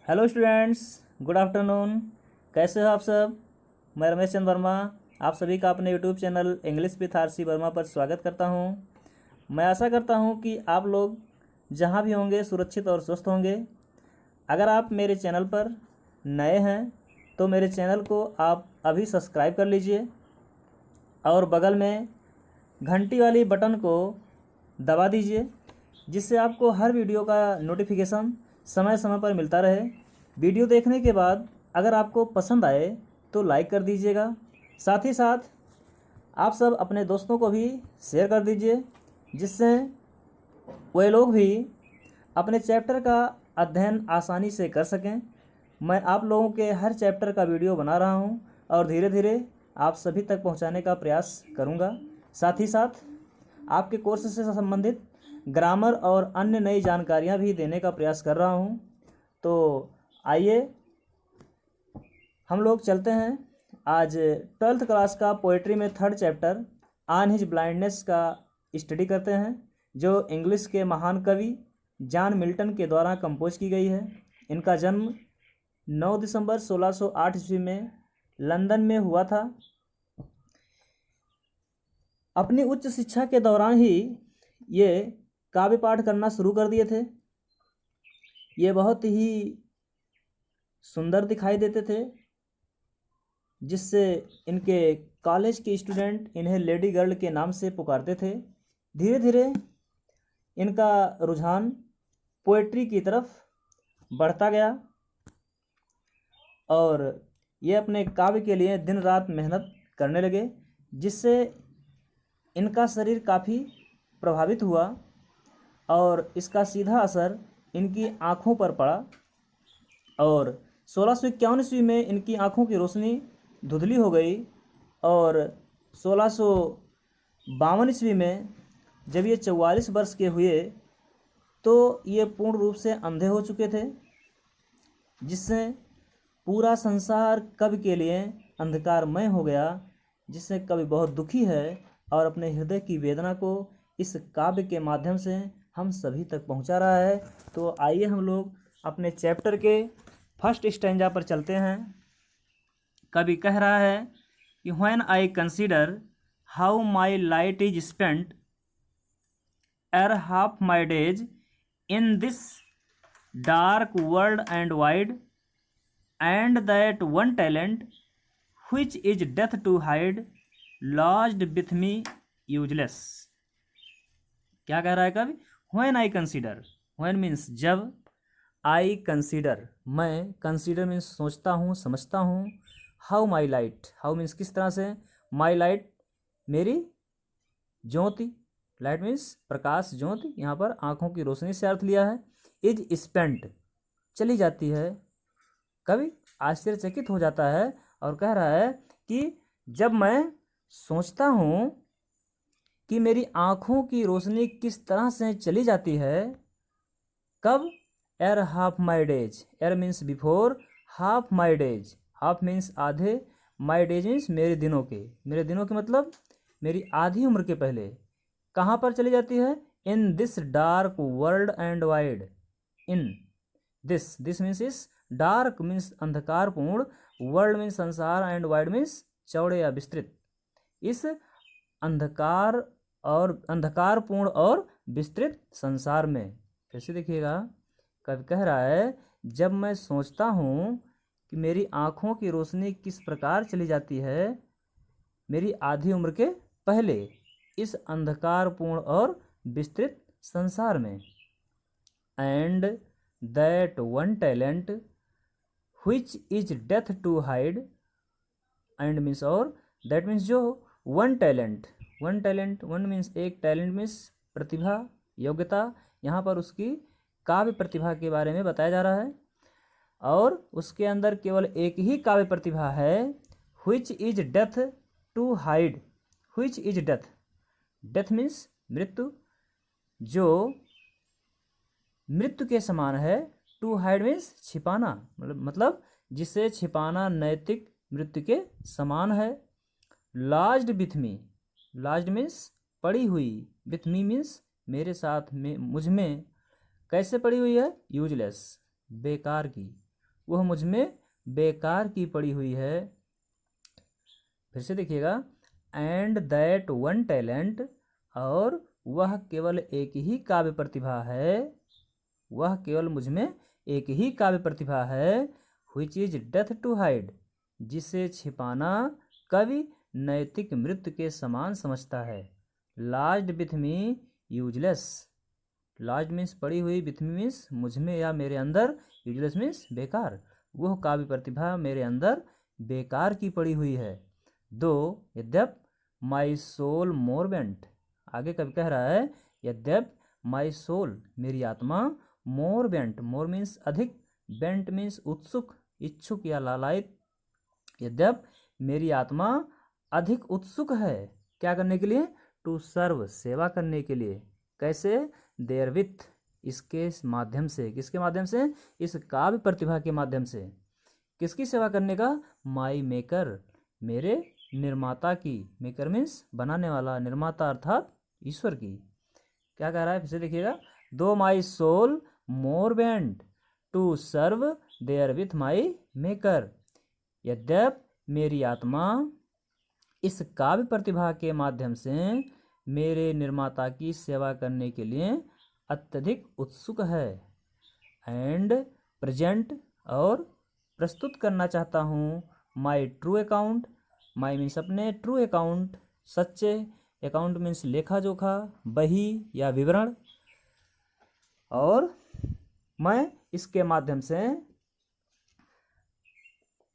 Hello students, good afternoon. कैसे हो आप सब? मैं रमेश चंद वर्मा आप सभी का अपने YouTube channel English with RC Verma पर स्वागत करता हूं। मैं आशा करता हूं कि आप लोग जहां भी होंगे सुरक्षित और स्वस्थ होंगे। अगर आप मेरे चैनल पर नए हैं तो मेरे चैनल को आप अभी सब्सक्राइब कर लीजिए और बगल में घंटी वाली बटन को दबा दीजिए, जिससे आपको हर वीडियो का नोटिफिकेशन समय समय पर मिलता रहे। वीडियो देखने के बाद अगर आपको पसंद आए तो लाइक कर दीजिएगा। साथ ही साथ आप सब अपने दोस्तों को भी शेयर कर दीजिए, जिससे वे लोग भी अपने चैप्टर का अध्ययन आसानी से कर सकें। मैं आप लोगों के हर चैप्टर का वीडियो बना रहा हूं और धीरे धीरे आप सभी तक पहुंचाने का प्रयास करूंगा। साथ ही साथ आपके कोर्स से संबंधित ग्रामर और अन्य नई जानकारियां भी देने का प्रयास कर रहा हूं। तो आइए हम लोग चलते हैं। आज 12th क्लास का पोएट्री में 3rd chapter on his blindness का स्टडी करते हैं, जो इंग्लिश के महान कवि जॉन मिल्टन के द्वारा कंपोज की गई है। इनका जन्म 9 दिसंबर 1608 ईस्वी में लंदन में हुआ था। अपनी उच्च शिक्षा के दौरान ही ये काव्य पाठ करना शुरू कर दिए थे। ये बहुत ही सुंदर दिखाई देते थे, जिससे इनके कॉलेज के स्टूडेंट इन्हें लेडी गर्ल के नाम से पुकारते थे। धीरे धीरे इनका रुझान पोएट्री की तरफ बढ़ता गया और ये अपने काव्य के लिए दिन रात मेहनत करने लगे, जिससे इनका शरीर काफ़ी प्रभावित हुआ और इसका सीधा असर इनकी आँखों पर पड़ा। और 1651 ईस्वी में इनकी आँखों की रोशनी धुंधली हो गई और 1652 ईस्वी में जब ये 44 वर्ष के हुए तो ये पूर्ण रूप से अंधे हो चुके थे, जिससे पूरा संसार कवि के लिए अंधकारमय हो गया। जिससे कवि बहुत दुखी है और अपने हृदय की वेदना को इस काव्य के माध्यम से हम सभी तक पहुंचा रहा है। तो आइए हम लोग अपने चैप्टर के फर्स्ट स्टैंजा पर चलते हैं। कवि कह रहा है कि when I consider how my light is spent ere half my days in this dark world and wide and that one talent which is death to hide lodged with me useless। क्या कह रहा है कवि? when I consider, when means जब, I consider मैं, consider means सोचता हूँ, समझता हूँ, how my light, how means किस तरह से, my light मेरी ज्योति, light means प्रकाश, ज्योति यहाँ पर आँखों की रोशनी से अर्थ लिया है। is spent चली जाती है। कवि आश्चर्यचकित हो जाता है और कह रहा है कि जब मैं सोचता हूँ कि मेरी आँखों की रोशनी किस तरह से चली जाती है। कब? एर हाफ माई डेज, एर means before, half my days, half means आधे, माई डेज मीन्स मेरे दिनों के, मेरे दिनों के मतलब मेरी आधी उम्र के पहले। कहाँ पर चली जाती है? इन this dark world and wide, in this means इस, डार्क मीन्स अंधकारपूर्ण, वर्ल्ड मीन्स संसार एंड वाइड मीन्स चौड़े या विस्तृत। इस अंधकारपूर्ण और विस्तृत संसार में, कैसे देखिएगा, कवि कह रहा है जब मैं सोचता हूँ कि मेरी आँखों की रोशनी किस प्रकार चली जाती है मेरी आधी उम्र के पहले इस अंधकारपूर्ण और विस्तृत संसार में। And that one talent which is death to hide, and means और that means जो वन टैलेंट, वन मीन्स एक, टैलेंट मीन्स प्रतिभा, योग्यता। यहाँ पर उसकी काव्य प्रतिभा के बारे में बताया जा रहा है और उसके अंदर केवल एक ही काव्य प्रतिभा है, which is death to hide, which is death, death means मृत्यु, जो मृत्यु के समान है। टू हाइड मीन्स छिपाना, मतलब जिसे छिपाना नैतिक मृत्यु के समान है। Lodged with me, lodged means पड़ी हुई, विथ मी मीन्स मेरे साथ में, मुझ में। कैसे पड़ी हुई है? यूजलेस, बेकार की। वह मुझ में बेकार की पड़ी हुई है। फिर से देखिएगा, एंड दैट वन टैलेंट, और वह केवल एक ही काव्य प्रतिभा है, वह केवल मुझ में एक ही काव्य प्रतिभा है, which is death to hide, जिसे छिपाना कवि नैतिक मृत्यु के समान समझता है। lodged with me useless, lodged means पड़ी हुई, with me मीन्स मुझ में या मेरे अंदर, useless मीन्स बेकार, वह काव्य प्रतिभा मेरे अंदर बेकार की पड़ी हुई है। दो यद्यप माई सोल मोर बेंट, आगे कवि कह रहा है यद्यप माई सोल मेरी आत्मा, मोर बेंट, मोर मीन्स अधिक, बेंट मीन्स उत्सुक, इच्छुक या लालायित, यद्यप मेरी आत्मा अधिक उत्सुक है क्या करने के लिए, टू सर्व सेवा करने के लिए। कैसे, देयर विथ, इसके माध्यम से, किसके माध्यम से, इस काव्य प्रतिभा के माध्यम से। किसकी सेवा करने का, माई मेकर, मेरे निर्माता की, मेकर मीन्स बनाने वाला, निर्माता अर्थात ईश्वर की। क्या कह रहा है, फिर से देखिएगा, though my soul more bent to serve there with my maker, यद्यप मेरी आत्मा इस काव्य प्रतिभा के माध्यम से मेरे निर्माता की सेवा करने के लिए अत्यधिक उत्सुक है। एंड प्रेजेंट, और प्रस्तुत करना चाहता हूँ, my true account, my means अपने, ट्रू अकाउंट सच्चे, अकाउंट मीन्स लेखा जोखा, बही या विवरण, और मैं इसके माध्यम से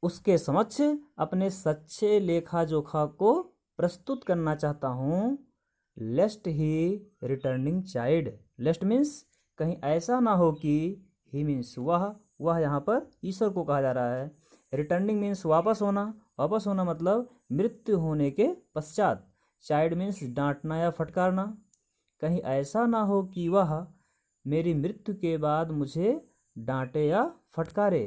उसके समक्ष अपने सच्चे लेखा जोखा को प्रस्तुत करना चाहता हूँ। लेस्ट ही रिटर्निंग चाइल्ड, लेस्ट मीन्स कहीं ऐसा ना हो कि, ही मीन्स वह यहाँ पर ईश्वर को कहा जा रहा है। रिटर्निंग मीन्स वापस होना, वापस होना मतलब मृत्यु होने के पश्चात। चाइल्ड मीन्स डांटना या फटकारना। कहीं ऐसा ना हो कि वह मेरी मृत्यु के बाद मुझे डांटे या फटकारे,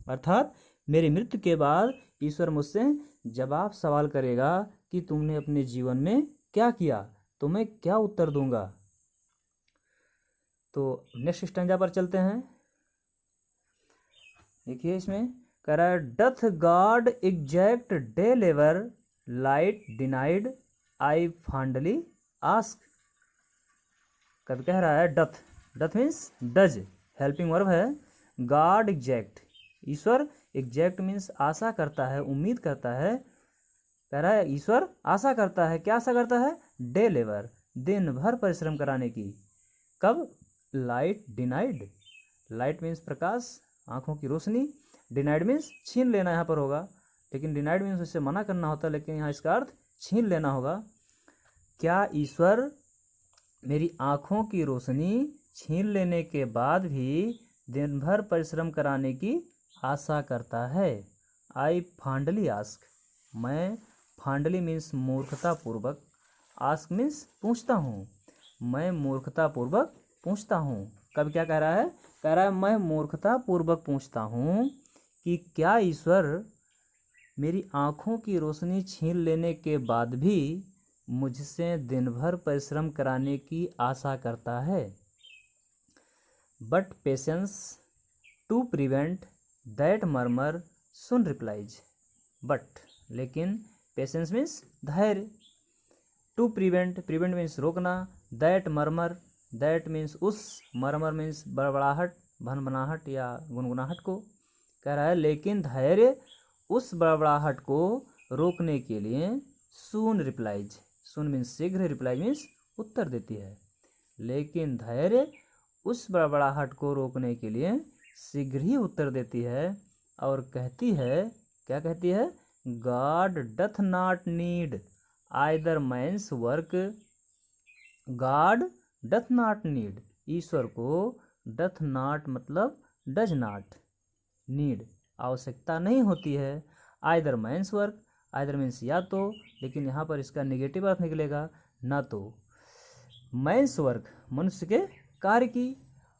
अर्थात मेरी मृत्यु के बाद ईश्वर मुझसे जवाब सवाल करेगा कि तुमने अपने जीवन में क्या किया, तो मैं क्या उत्तर दूंगा। तो नेक्स्ट स्टैंजा पर चलते हैं। देखिए इसमें कह रहा है, डथ गॉड एग्जैक्ट डे लेवर लाइट डिनाइड आई फॉन्डली आस्क। कभी कह रहा है doth, doth means does, helping verb है। गॉड एग्जैक्ट, ईश्वर, एग्जैक्ट मीन्स आशा करता है, उम्मीद करता है। कह रहा है ईश्वर आशा करता है, क्या आशा करता है, डे लेबर, दिन भर परिश्रम कराने की। कब, लाइट डिनाइड, लाइट मीन्स प्रकाश, आंखों की रोशनी, डिनाइड मीन्स छीन लेना यहाँ पर होगा, लेकिन डिनाइड मीन्स उससे मना करना होता है, लेकिन यहाँ इसका अर्थ छीन लेना होगा। क्या ईश्वर मेरी आंखों की रोशनी छीन लेने के बाद भी दिन भर परिश्रम कराने की आशा करता है। आई फांडली आस्क, मैं, फांडली मीन्स मूर्खतापूर्वक, आस्क मीन्स पूछता हूँ, मैं मूर्खतापूर्वक पूछता हूँ। कब क्या कह रहा है, कह रहा है मैं मूर्खतापूर्वक पूछता हूँ कि क्या ईश्वर मेरी आँखों की रोशनी छीन लेने के बाद भी मुझसे दिन भर परिश्रम कराने की आशा करता है। But patience to prevent that murmur soon replies, but लेकिन, पेशेंस मीन्स धैर्य, टू प्रिवेंट, प्रिवेंट मीन्स रोकना, दैट मर्मर, दैट मीन्स उस, मर्मर मीन्स बड़बड़ाहट, भनभनाहट या गुनगुनाहट को। कह रहा है लेकिन धैर्य उस बड़बड़ाहट को रोकने के लिए सून रिप्लाइज, सून मीन्स शीघ्र, रिप्लाई मीन्स उत्तर देती है। लेकिन धैर्य उस बड़बड़ाहट को रोकने के लिए शीघ्र ही उत्तर देती है और कहती है, क्या कहती है, God doth not need either man's work, God doth not need, ईश्वर को डथ नॉट मतलब डज नॉट, नीड आवश्यकता नहीं होती है, either man's work, either means या तो, लेकिन यहाँ पर इसका नेगेटिव अर्थ निकलेगा ना तो। मैन्स वर्क मनुष्य के कार्य की,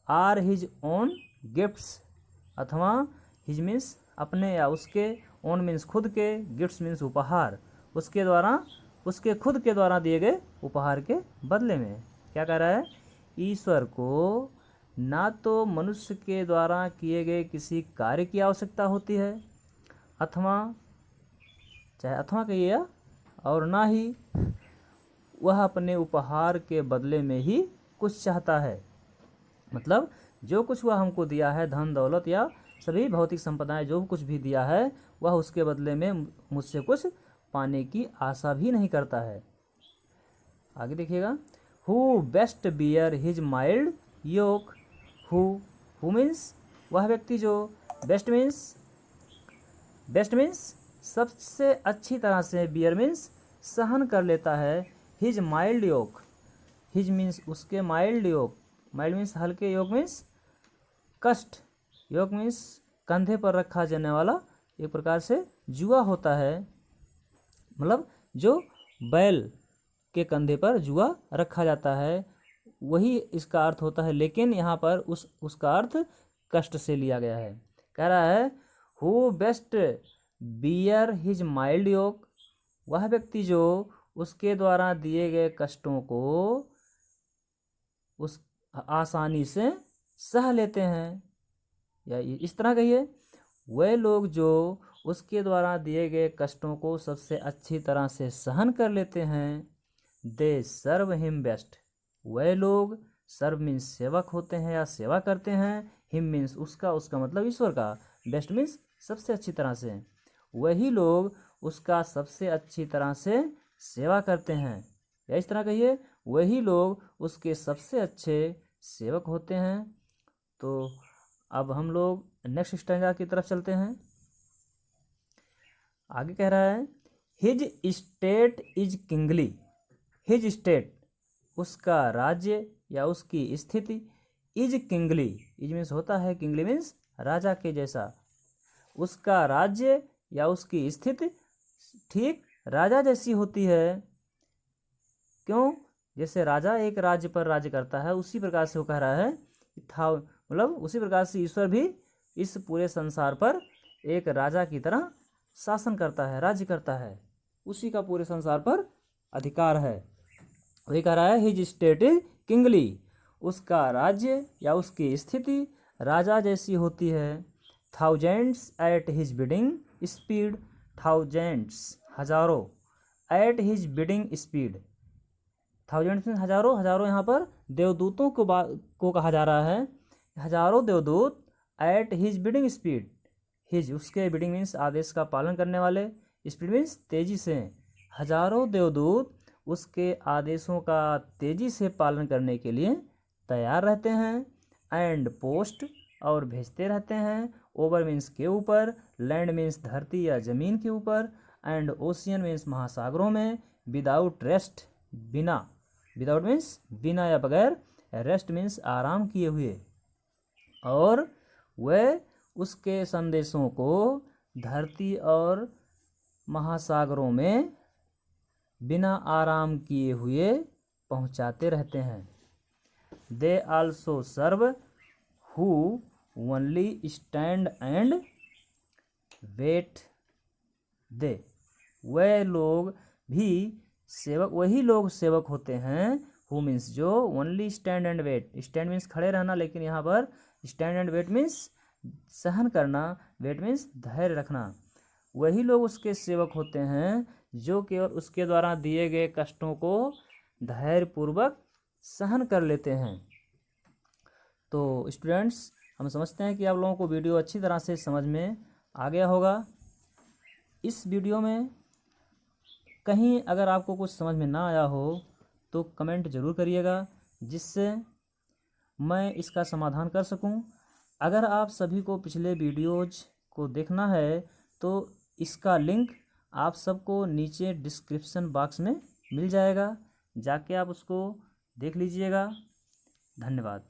आर हिज ओन गिफ्ट्स, अथवा हिज मीन्स अपने या उसके, ओन मीन्स खुद के, गिफ्ट्स मीन्स उपहार, उसके द्वारा, उसके खुद के द्वारा दिए गए उपहार के बदले में। क्या कह रहा है, ईश्वर को ना तो मनुष्य के द्वारा किए गए किसी कार्य की आवश्यकता होती है, अथवा चाहे अथवा कहिए, और ना ही वह अपने उपहार के बदले में ही कुछ चाहता है। मतलब जो कुछ वह हमको दिया है, धन दौलत या सभी भौतिक संपदाएं जो कुछ भी दिया है, वह उसके बदले में मुझसे कुछ पाने की आशा भी नहीं करता है। आगे देखिएगा, who best bear his mild yoke, who means वह व्यक्ति जो, बेस्ट मीन्स सबसे अच्छी तरह से, बियर मीन्स सहन कर लेता है, हिज माइल्ड योक, हिज मीन्स उसके, माइल्ड योक, माइल्ड मीन्स हल्के, योग मीन्स कष्ट, योग मीन्स कंधे पर रखा जाने वाला एक प्रकार से जुआ होता है, मतलब जो बैल के कंधे पर जुआ रखा जाता है, वही इसका अर्थ होता है। लेकिन यहाँ पर उसका अर्थ कष्ट से लिया गया है। कह रहा है who best bear his mild yoke, वह व्यक्ति जो उसके द्वारा दिए गए कष्टों को उस आसानी से सह लेते हैं, या इस तरह कहिए, वे लोग जो उसके द्वारा दिए गए कष्टों को सबसे अच्छी तरह से सहन कर लेते हैं, दे सर्व हिम बेस्ट, वे लोग, सर्व मीन्स सेवक होते हैं या सेवा करते हैं, हिम मीन्स उसका मतलब ईश्वर का, बेस्ट मीन्स सबसे अच्छी तरह से, वही लोग उसका सबसे अच्छी तरह से सेवा करते हैं, या इस तरह कहिए, वही लोग उसके सबसे अच्छे सेवक होते हैं। तो अब हम लोग नेक्स्ट स्टैंजा की तरफ चलते हैं। आगे कह रहा है his state is kingly, his state उसका राज्य या उसकी स्थिति, इज किंगली, इज मीन्स होता है, किंगली मीन्स राजा के जैसा, उसका राज्य या उसकी स्थिति ठीक राजा जैसी होती है। क्यों? जैसे राजा एक राज्य पर राज्य करता है, उसी प्रकार से वो कह रहा है था, मतलब उसी प्रकार से ईश्वर भी इस पूरे संसार पर एक राजा की तरह शासन करता है, राज्य करता है, उसी का पूरे संसार पर अधिकार है। वही कह रहा है हिज स्टेट इज किंगली, उसका राज्य या उसकी स्थिति राजा जैसी होती है। Thousands at his bidding speed, thousands हजारों, at his bidding speed, thousands में हजारों, हजारों यहाँ पर देवदूतों को कहा जा रहा है, हजारों देवदूत eight his bidding speed, his उसके, बिडिंग मीन्स आदेश का पालन करने वाले, स्पीड मीन्स तेजी से, हजारों देवदूत उसके आदेशों का तेजी से पालन करने के लिए तैयार रहते हैं। एंड पोस्ट और भेजते रहते हैं, ओवर मीन्स के ऊपर, लैंड मीन्स धरती या जमीन के ऊपर, एंड ओशियन मीन्स महासागरों में, विदाउट रेस्ट बिना, विदाउट मीन्स बिना या बगैर, रेस्ट मीन्स आराम किए हुए, और वह उसके संदेशों को धरती और महासागरों में बिना आराम किए हुए पहुंचाते रहते हैं। They also serve who only stand and wait, they वह लोग भी सेवक, वही लोग सेवक होते हैं, हु मीन्स जो, only stand and wait, stand means खड़े रहना, लेकिन यहाँ पर स्टैंड एंड वेट मीन्स सहन करना, वेट मीन्स धैर्य रखना, वही लोग उसके सेवक होते हैं जो केवल उसके द्वारा दिए गए कष्टों को धैर्यपूर्वक सहन कर लेते हैं। तो स्टूडेंट्स, हम समझते हैं कि आप लोगों को वीडियो अच्छी तरह से समझ में आ गया होगा। इस वीडियो में कहीं अगर आपको कुछ समझ में ना आया हो तो कमेंट ज़रूर करिएगा, जिससे मैं इसका समाधान कर सकूं। अगर आप सभी को पिछले वीडियोज़ को देखना है तो इसका लिंक आप सबको नीचे डिस्क्रिप्शन बॉक्स में मिल जाएगा, जाके आप उसको देख लीजिएगा। धन्यवाद।